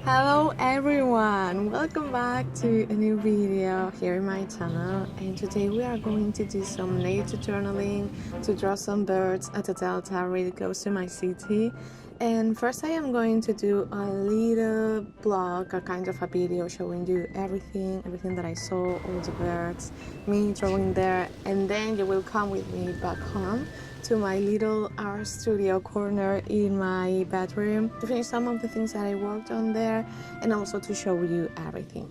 Hello everyone, welcome back to a new video here in my channel, and today we are going to do some nature journaling to draw some birds at the Delta really close to my city. And first I am going to do a little blog, a kind of a video showing you everything that I saw, all the birds, me drawing there, and then you will come with me back home to my little art studio corner in my bedroom to finish some of the things that I worked on there and also to show you everything.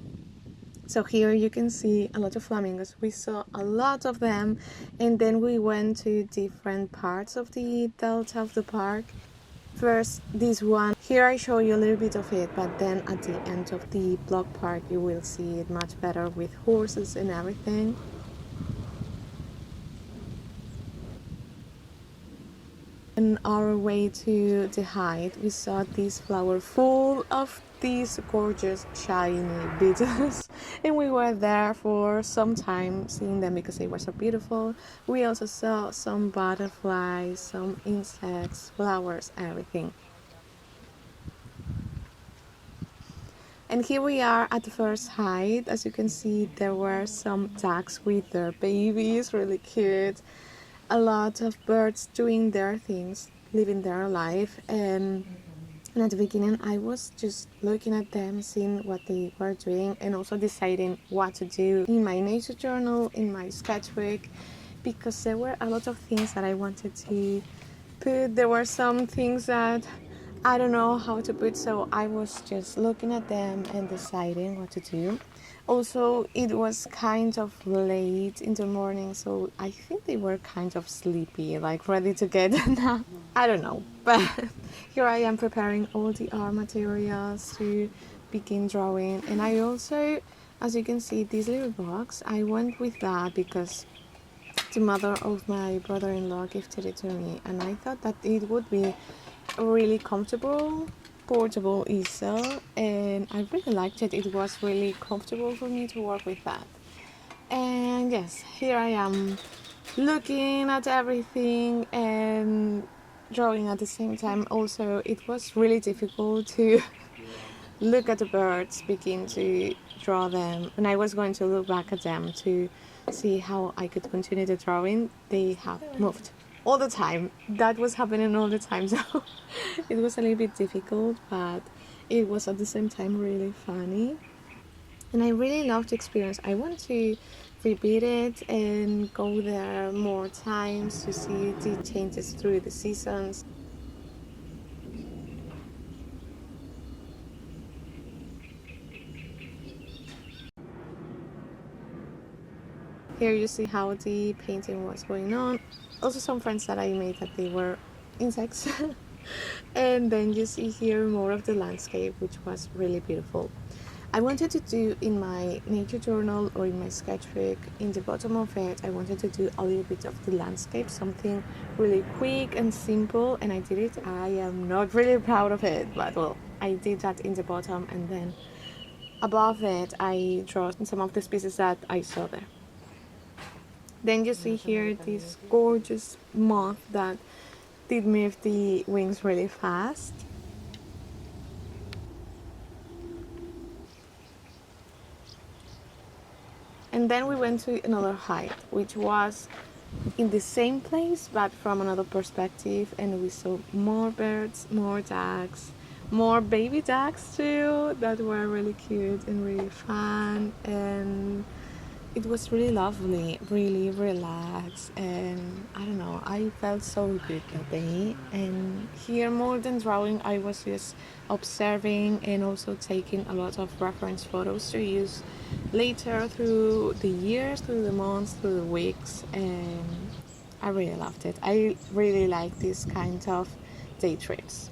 So here you can see a lot of flamingos. We saw a lot of them, and then we went to different parts of the delta of the park. First, this one. Here I show you a little bit of it, but then at the end of the block park you will see it much better with horses and everything. On our way to the height, we saw this flower full of these gorgeous shiny beetles, and we were there for some time seeing them because they were so beautiful. We also saw some butterflies, some insects, flowers, everything. And here we are at the first height. As you can see, there were some ducks with their babies, really cute. A lot of birds doing their things, living their life, and at the beginning I was just looking at them, seeing what they were doing, and also deciding what to do in my nature journal, in my sketchbook, because there were a lot of things that I wanted to put. There were some things that I don't know how to put, so I was just looking at them and deciding what to do. Also, it was kind of late in the morning, so I think they were kind of sleepy, like ready to get a nap. I don't know, but here I am preparing all the art materials to begin drawing. And I also, as you can see, this little box, I went with that because the mother of my brother-in-law gifted it to me, and I thought that it would be really comfortable, portable easel, and I really liked it. It was really comfortable for me to work with that. And yes, here I am looking at everything and drawing at the same time. Also, it was really difficult to look at the birds, begin to draw them, and I was going to look back at them to see how I could continue the drawing. They have moved all the time. That was happening all the time, so it was a little bit difficult, but it was at the same time really funny. And I really loved the experience. I want to repeat it and go there more times to see the changes through the seasons. Here you see how the painting was going on. Also some friends that I made that they were insects. And then you see here more of the landscape, which was really beautiful. I wanted to do in my nature journal or in my sketchbook, in the bottom of it, I wanted to do a little bit of the landscape, something really quick and simple, and I did it. I am not really proud of it, but well, I did that in the bottom, and then above it I drew some of the species that I saw there. Then you see here this gorgeous moth that did move the wings really fast. And then we went to another height, which was in the same place but from another perspective, and we saw more birds, more ducks, more baby ducks too that were really cute and really fun, and it was really lovely, really relaxed, and I don't know, I felt so good that day. And here, more than drawing, I was just observing and also taking a lot of reference photos to use later through the years, through the months, through the weeks, and I really loved it. I really like this kind of day trips.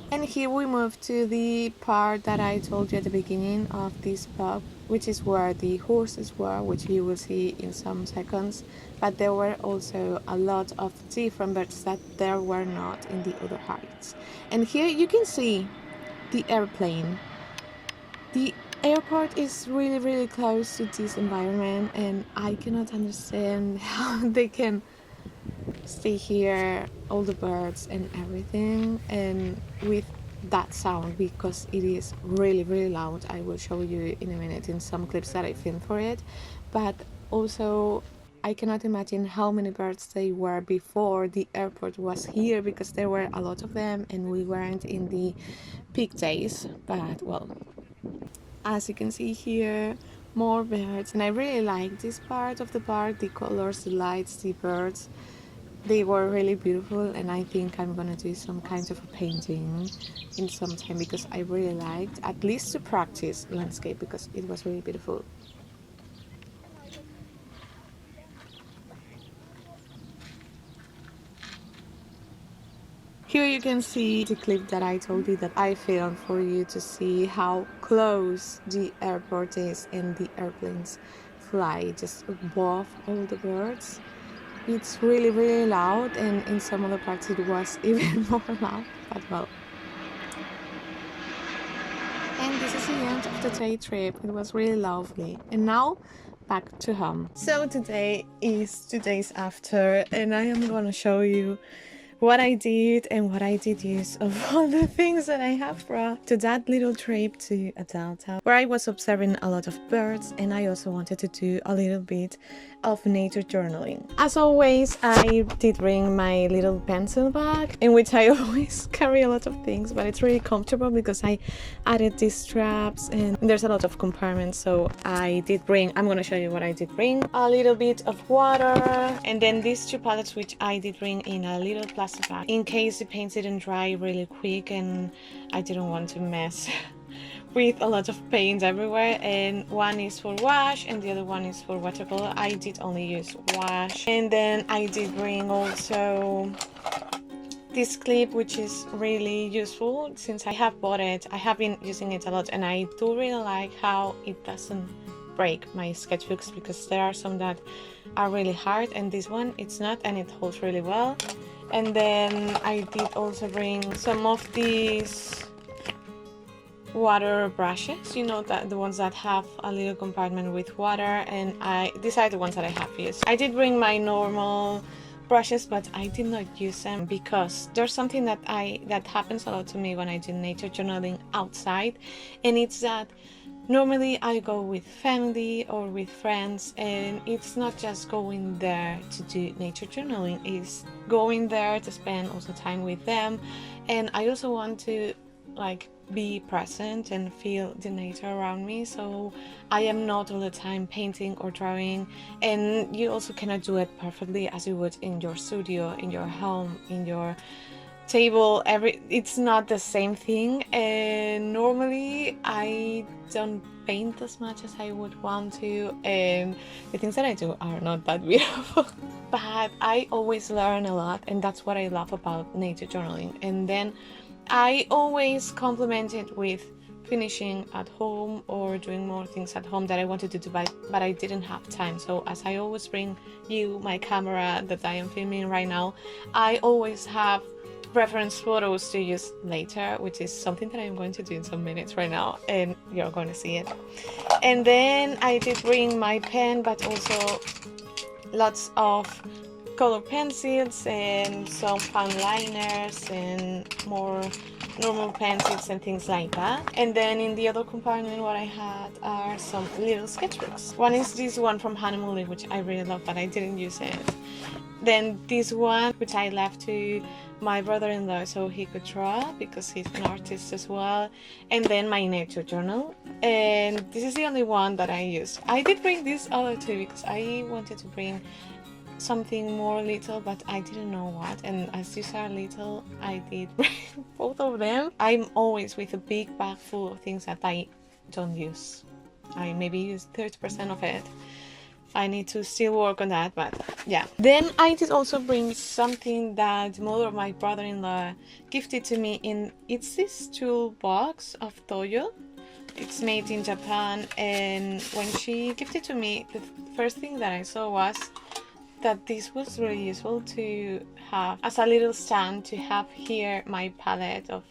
And here we move to the part that I told you at the beginning of this vlog, which is where the horses were, which you will see in some seconds. But there were also a lot of different birds that there were not in the other heights. And here you can see the airplane. The airport is really close to this environment, and I cannot understand how they can stay here, all the birds and everything, and with that sound, because it is really loud. I will show you in a minute in some clips that I filmed for it. But also, I cannot imagine how many birds they were before the airport was here, because there were a lot of them and we weren't in the peak days. But well, as you can see here, more birds, and I really like this part of the park, the colors, the lights, the birds. They were really beautiful, and I think I'm gonna do some kind of a painting in some time, because I really liked, at least to practice landscape, because it was really beautiful. Here you can see the clip that I told you that I filmed for you to see how close the airport is and the airplanes fly just above all the birds. It's really loud, and in some other parts it was even more loud, but well. And this is the end of the day trip. It was really lovely. And now back to home. So today is 2 days after, and I am gonna show you what I did and what I did use of all the things that I have brought to that little trip to Delta, where I was observing a lot of birds, and I also wanted to do a little bit of nature journaling. As always, I did bring my little pencil bag, in which I always carry a lot of things, but it's really comfortable because I added these straps and there's a lot of compartments. So I did bring, I'm gonna show you what I did bring: a little bit of water, and then these 2 palettes which I did bring in a little plastic bag in case the paint didn't dry really quick and I didn't want to mess with a lot of paint everywhere. And one is for wash and the other one is for watercolor. I did only use wash. And then I did bring also this clip, which is really useful since I have bought it. I have been using it a lot, and I do really like how it doesn't break my sketchbooks, because there are some that are really hard, and this one it's not, and it holds really well. And then I did also bring some of these water brushes, you know, that the ones that have a little compartment with water, and these are the ones that I have used. I did bring my normal brushes, but I did not use them because there's something that happens a lot to me when I do nature journaling outside, and it's that normally I go with family or with friends, and it's not just going there to do nature journaling, it's going there to spend also time with them. And I also want to like be present and feel the nature around me, so I am not all the time painting or drawing. And you also cannot do it perfectly as you would in your studio, in your home, in your table. It's not the same thing, and normally I don't paint as much as I would want to, and the things that I do are not that beautiful. But I always learn a lot, and that's what I love about nature journaling. And then I always complement it with finishing at home or doing more things at home that I wanted to do, but I didn't have time. So as I always bring you my camera that I am filming right now, I always have reference photos to use later, which is something that I'm going to do in some minutes right now, and you're going to see it. And then I did bring my pen, but also lots of color pencils and some fine liners and more normal pencils and things like that. And then in the other compartment, what I had are some little sketchbooks. One is this one from Honeymoon, which I really love, but I didn't use it. Then this one, which I left to my brother-in-law so he could draw, because he's an artist as well. And then my nature journal, and this is the only one that I used. I did bring these other two because I wanted to bring something more little, but I didn't know what, and as these are little, I did bring both of them. I'm always with a big bag full of things that I don't use. I maybe use 30% of it. I need to still work on that, but yeah. Then I did also bring something that the mother of my brother-in-law gifted to me. It's this toolbox of Toyo. It's made in Japan, and when she gifted to me, the first thing that I saw was that this was really useful to have as a little stand, to have here my palette of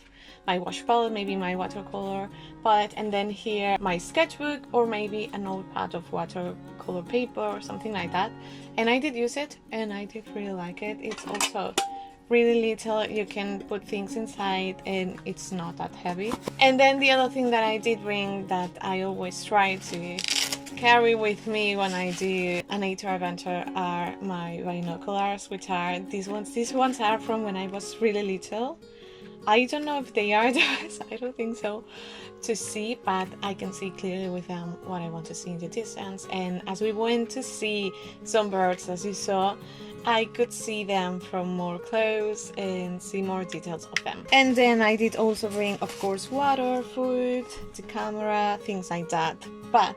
my wash palette, maybe my watercolor palette, and then here my sketchbook, or maybe an old pad of watercolor paper or something like that. And I did use it and I did really like it. It's also really little, you can put things inside and it's not that heavy. And then the other thing that I did bring, that I always try to carry with me when I do a nature adventure, are my binoculars, which are these ones. These ones are from when I was really little. I don't know if they are those, I don't think so, to see, but I can see clearly with them what I want to see in the distance. And as we went to see some birds, as you saw, I could see them from more close and see more details of them. And then I did also bring, of course, water, food, the camera, things like that. But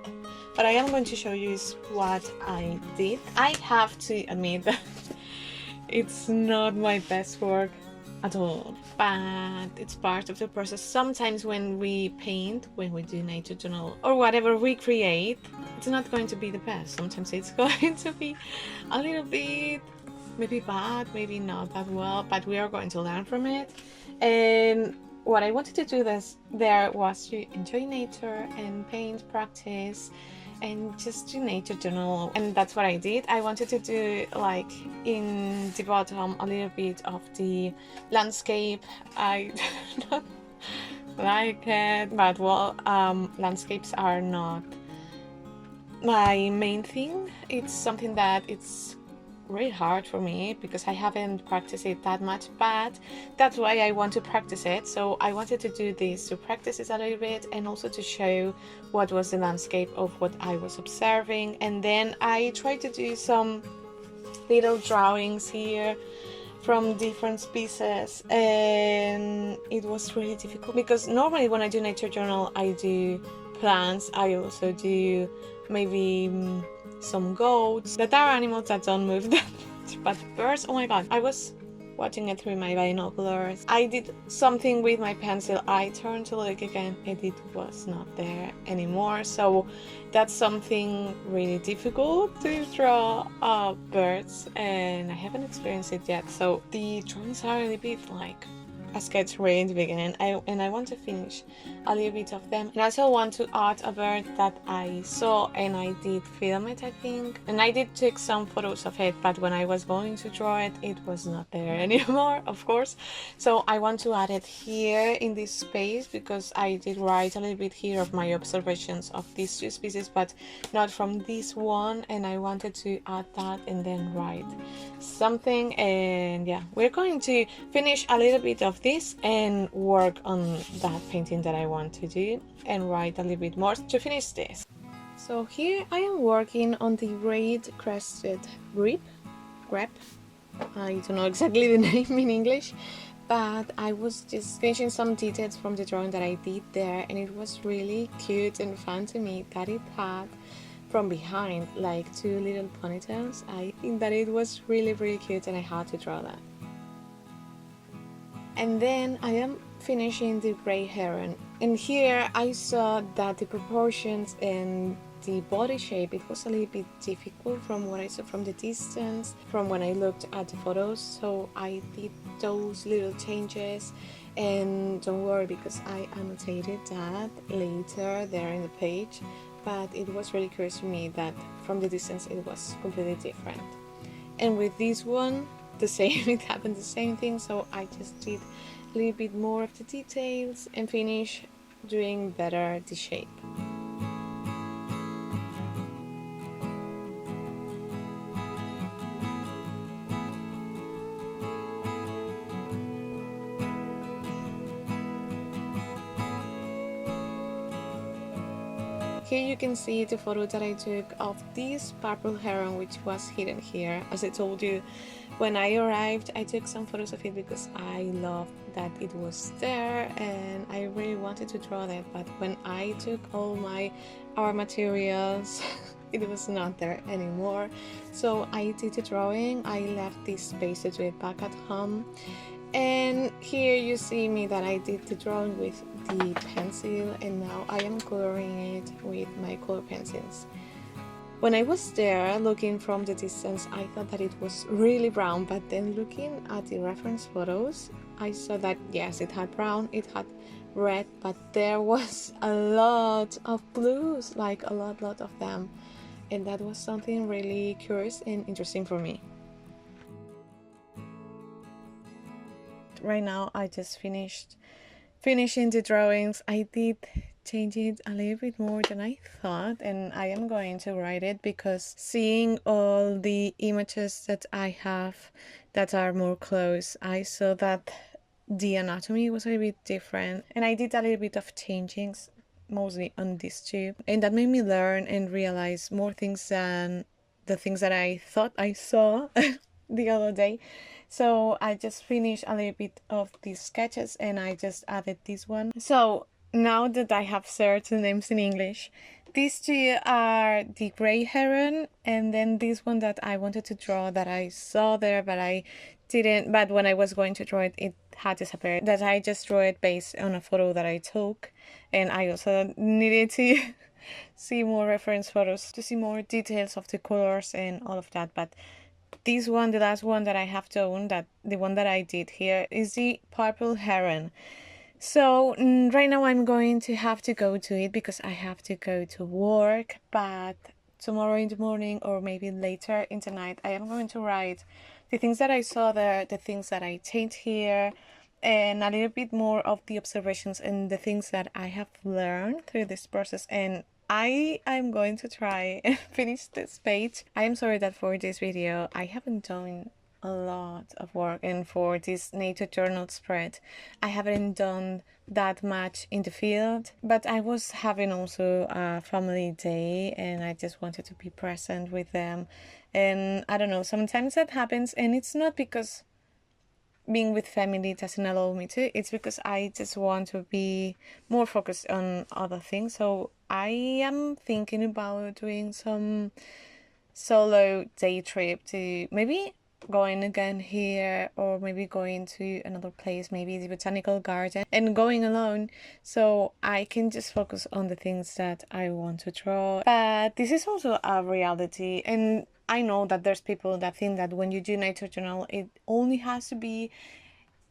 what I am going to show you is what I did. I have to admit that it's not my best work at all, but it's part of the process. Sometimes when we paint, when we do nature journal or whatever we create, it's not going to be the best. Sometimes it's going to be a little bit maybe bad, maybe not that well, but we are going to learn from it. And what I wanted to do there was to enjoy nature and paint, practice, and just do nature journal. And that's what I did. I wanted to do, like, in the bottom a little bit of the landscape. I don't like it, but well, landscapes are not my main thing. It's something that it's really hard for me because I haven't practiced it that much, but that's why I want to practice it. So I wanted to do this to practice it a little bit and also to show what was the landscape of what I was observing. And then I tried to do some little drawings here from different species, and it was really difficult because normally when I do nature journal I do plants, I also do maybe some goats, that are animals that don't move that much, but birds, oh my god, I was watching it through my binoculars. I did something with my pencil, I turned to look again and it was not there anymore. So that's something really difficult to draw birds, and I haven't experienced it yet. So the drawings are a little bit like a sketch right in the beginning, and I want to finish a little bit of them. And I also want to add a bird that I saw and I did film it, I think, and I did take some photos of it, but when I was going to draw it, it was not there anymore, of course. So I want to add it here in this space because I did write a little bit here of my observations of these two species, but not from this one, and I wanted to add that and then write something. And yeah, we're going to finish a little bit of this and work on that painting that I want to do and write a little bit more to finish this. So here I am working on the red crested grebe. I don't know exactly the name in English, but I was just finishing some details from the drawing that I did there, and it was really cute and fun to me that it had from behind like two little ponytails. I think that it was really cute and I had to draw that. And then I am finishing the gray heron, and here I saw that the proportions and the body shape, it was a little bit difficult from what I saw from the distance, from when I looked at the photos. So I did those little changes, and don't worry because I annotated that later there in the page, but it was really curious to me that from the distance it was completely different. And with this one, the same, it happened the same thing, so I just did a little bit more of the details and finish doing better the shape. Here you can see the photo that I took of this purple heron, which was hidden here. As I told you, when I arrived, I took some photos of it because I loved that it was there and I really wanted to draw that. But when I took all my art materials, it was not there anymore. So I did the drawing. I left this space to do it back at home. And here you see me that I did the drawing with the pencil, and now I am coloring it with my color pencils. When I was there looking from the distance, I thought that it was really brown, but then looking at the reference photos, I saw that yes, it had brown, it had red, but there was a lot of blues, like a lot of them, and that was something really curious and interesting for me. Right now I just finishing the drawings. I did change it a little bit more than I thought, and I am going to write it because seeing all the images that I have that are more close, I saw that the anatomy was a little bit different, and I did a little bit of changings mostly on this tube, and that made me learn and realize more things than the things that I thought I saw the other day. So I just finished a little bit of these sketches and I just added this one. So now that I have certain names in English, these two are the gray heron, and then this one that I wanted to draw that I saw there but I didn't, but when I was going to draw it, it had disappeared. That I just drew it based on a photo that I took, and I also needed to see more reference photos to see more details of the colors and all of that. But this one, the last one that I have done, that the one that I did here, is the purple heron. So right now I'm going to have to go to it because I have to go to work, but tomorrow in the morning or maybe later in the night I am going to write the things that I saw there, the things that I changed here, and a little bit more of the observations and the things that I have learned through this process. And I'm going to try and finish this page. I am sorry that for this video I haven't done a lot of work, and for this nature journal spread I haven't done that much in the field, but I was having also a family day and I just wanted to be present with them. And I don't know, sometimes that happens, and it's not because being with family doesn't allow me to, it's because I just want to be more focused on other things. So I am thinking about doing some solo day trip to maybe going again here, or maybe going to another place, maybe the botanical garden, and going alone so I can just focus on the things that I want to draw. But this is also a reality, and I know that there's people that think that when you do nature journal it only has to be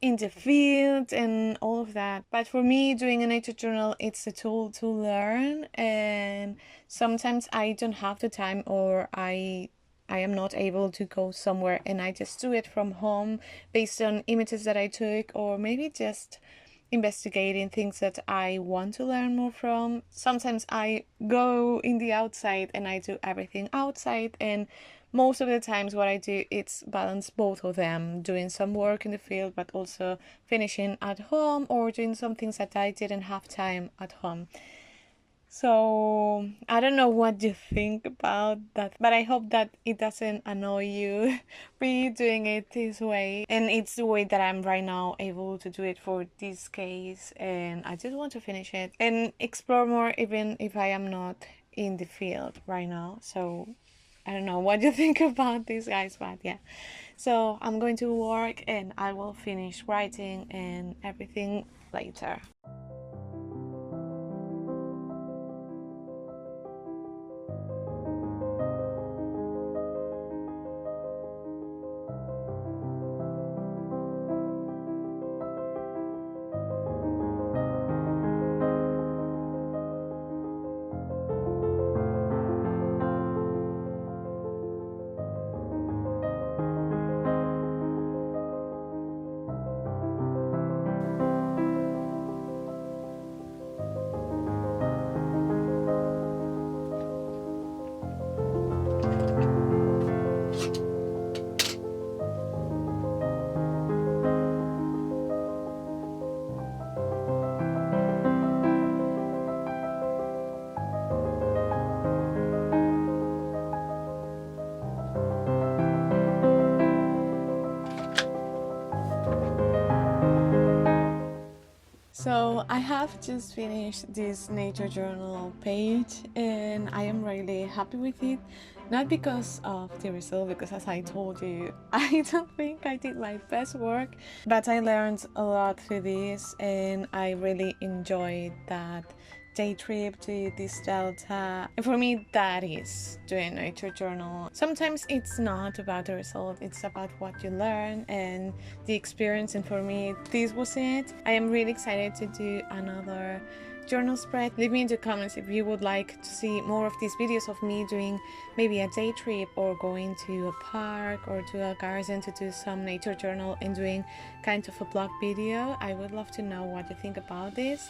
in the field and all of that. But for me, doing a nature journal, it's a tool to learn, and sometimes I don't have the time, or I am not able to go somewhere, and I just do it from home based on images that I took, or maybe just investigating things that I want to learn more from. Sometimes I go in the outside and I do everything outside, and most of the times what I do is balance both of them, doing some work in the field but also finishing at home, or doing some things that I didn't have time at home. So I don't know what you think about that, but I hope that it doesn't annoy you me doing it this way. And it's the way that I'm right now able to do it for this case, and I just want to finish it and explore more even if I am not in the field right now. So I don't know what you think about this, guys, but yeah. So I'm going to work and I will finish writing and everything later. So I have just finished this nature journal page and I am really happy with it. Not because of the result, because as I told you, I don't think I did my best work, but I learned a lot through this and I really enjoyed that day trip to this delta. And for me, that is doing nature journal. Sometimes it's not about the result, it's about what you learn and the experience. And for me, this was it. I am really excited to do another journal spread. Leave me in the comments if you would like to see more of these videos of me doing maybe a day trip or going to a park or to a garden to do some nature journal and doing kind of a blog video. I would love to know what you think about this.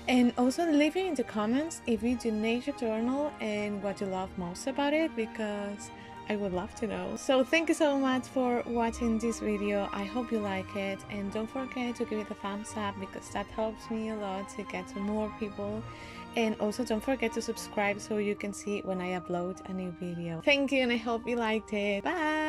And also leave it in the comments if you do nature journal and what you love most about it, because I would love to know. So thank you so much for watching this video. I hope you like it, and don't forget to give it a thumbs up because that helps me a lot to get to more people. And also don't forget to subscribe so you can see when I upload a new video. Thank you, and I hope you liked it. Bye!